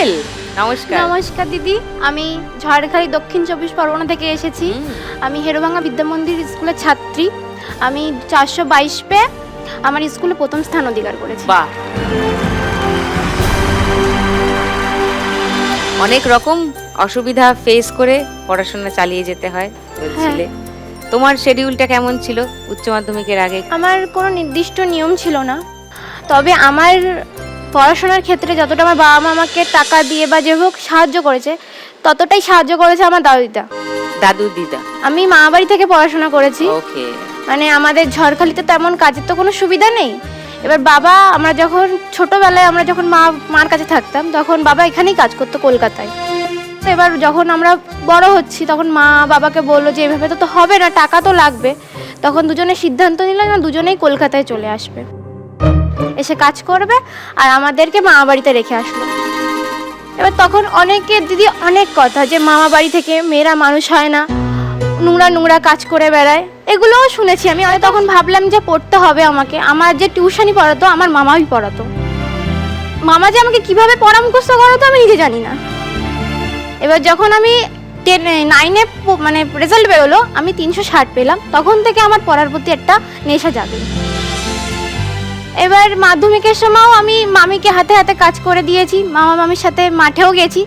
কোয়েল, নমস্কার। নমস্কার দিদি, আমি ঝড়খালি দক্ষিণ 24 পরগনা থেকে এসেছি। আমি হেরোভাঙ্গা বিদ্যামন্দির স্কুলের ছাত্রী। আমি 422 পেয়ে আমার স্কুলে প্রথম স্থান অধিকার করেছি। বাহ, অনেক রকম অসুবিধা ফেস করে পড়াশোনা চালিয়ে যেতে হয় বলছিলে। তোমার শিডিউলটা কেমন ছিল উচ্চ মাধ্যমিকের আগে? আমার কোনো নির্দিষ্ট নিয়ম ছিল না, তবে আমার পড়াশোনার ক্ষেত্রে যতটা আমার বাবা মা আমাকে টাকা দিয়ে বা যে হোক সাহায্য করেছে, ততটাই সাহায্য করেছে আমার দাদু দিদা। আমি মা বাড়ি থেকে পড়াশোনা করেছি। ওকে। মানে আমাদের ঝড়খালিতে তেমন কাজের তো কোনো সুবিধা নেই। এবার বাবা, আমরা যখন ছোটবেলায় আমরা যখন মার কাছে থাকতাম, তখন বাবা এখানেই কাজ করতো কলকাতায়। তো এবার যখন আমরা বড় হচ্ছি, তখন মা বাবাকে বললো যে এভাবে তো হবে না, টাকা তো লাগবে। তখন দুজনে সিদ্ধান্ত নিলাম না, দুজনেই কলকাতায় চলে আসবে, এসে কাজ করবে আর আমাদেরকে মামা বাড়িতে রেখে আসলো। এবার তখন অনেকে দিদি অনেক কথা, যে মামা বাড়ি থেকে মেয়েরা মানুষ হয় না, নোংরা নোংরা কাজ করে বেড়ায়, এগুলোও শুনেছি আমি। তখন ভাবলাম যে পড়তে হবে আমাকে। আমার যে টিউশনি পড়াতো আমার মামাই পড়াতো। মামা যে আমাকে কিভাবে পড়া মুখস্থ করাতো আমি নিজে জানি না। এবার যখন আমি 9-এ মানে রেজাল্ট বেরোলো, আমি 360 পেলাম, তখন থেকে আমার পড়ার প্রতি একটা নেশা জাগলো। এবার মাধ্যমিকের সময়ও আমি মামিকে হাতে হাতে কাজ করে দিয়েছি, মামা মামির সাথে মাঠেও গেছি,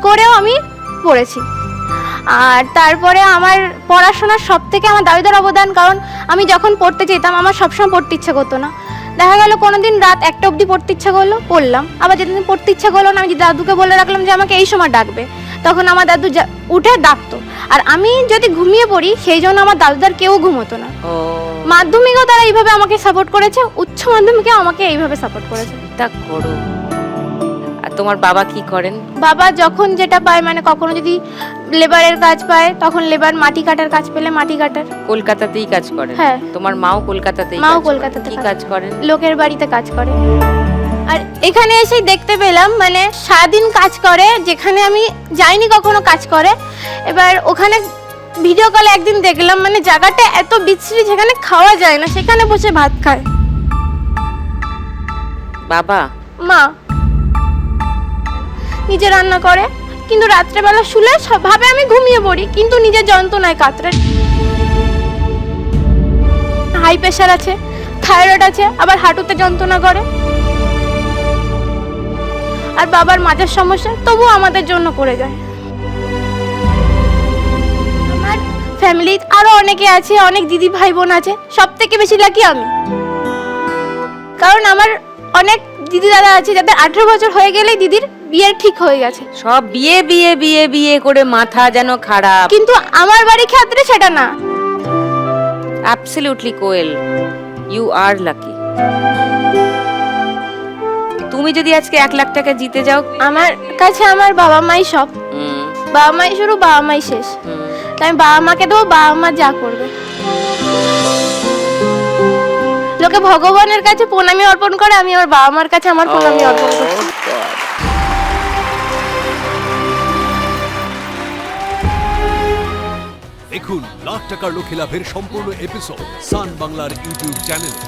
করেও আমি পড়েছি। আর তারপরে আমার পড়াশোনার সব থেকে আমার দাদুদের অবদান, কারণ আমি যখন পড়তে যেতাম আমার সবসময় পড়তে ইচ্ছা করতো না। দেখা গেল কোনোদিন রাত 1টা অবধি পড়তে ইচ্ছা করলো, পড়লাম। আবার যেদিন পড়তে ইচ্ছা করলো না, আমি দাদুকে বলে রাখলাম যে আমাকে এই সময় ডাকবে, তখন আমার দাদু উঠে ডাকতো। আর আমি যদি ঘুমিয়ে পড়ি, সেই জন্য আমার দাদুদার কেউ ঘুমোতো না। মাধ্যমিকেও তারা এইভাবে আমাকে সাপোর্ট করেছে, উচ্চ মাধ্যমিকেও আমাকে এইভাবে সাপোর্ট করেছে। তা করো। আর তোমার বাবা কি করেন? বাবা যখন যেটা পায়, মানে কখনো যদি লেবারের কাজ পায়, তখন লেবার, মাটি কাটার কাজ পেলে মাটি কাটার। কলকাতাতেই কাজ করেন? হ্যাঁ। তোমার মাও কলকাতাতেই? মাও কলকাতাতে। কি কাজ করেন? লোকের বাড়িতে কাজ করে। আর এখানে এসেই দেখতে পেলাম, মানে সারাদিন কাজ করে, যেখানে আমি যাইনি কখনো কাজ করে। এবার ওখানে ভিডিও কলে একদিন দেখলাম, মানে জায়গাটা এত বিশ্রী, যেখানে খাওয়া যায় না, সেখানে বসে ভাত খায়। বাবা? মা নিজে রান্না করে, কিন্তু রাত্রেবেলা শুলে সব ভাবে আমি ঘুমিয়ে পড়ি, কিন্তু নিজের যন্ত্রণায় কাতরে। হাই প্রেশার আছে, থাইরয়েড আছে, আবার হাঁটুতে যন্ত্রণা করে। আর বাবার মাঝের সমস্যা, তবুও আমাদের জন্য করে যায়। আমার ফ্যামিলি আরো অনেকে আছে, অনেক দিদি ভাই বোন আছে, সব থেকে বেশি লাকি আমি। কারণ আমার অনেক দিদি দাদা আছে যাদের 18 বছর হয়ে গেলেই দিদির বিয়ে ঠিক হয়ে গেছে। সব বিয়ে বিয়ে বিয়ে বিয়ে করে মাথা যেন খারাপ। কিন্তু আমার বাড়ির ক্ষেত্রে সেটা না। Absolutely Koel, you are lucky. তুমি যদি আজকে 1 লাখ টাকা জিতে যাও, আমার কাছে আমার বাবা মাই সব। বাবা মাই শুরু, বাবা মাই শেষ। তাই আমি বাবা মাকে দেবো, বাবা মা যা করবে। লোকে ভগবানের কাছে প্রণামী অর্পণ করে, আমি আমার বাবা মার কাছে আমার প্রণামী অর্পণ করছি। দেখুন লাখ টাকার লক্ষ্যে লাভের সম্পূর্ণ এপিসোড সান বাংলার ইউটিউব চ্যানেলে।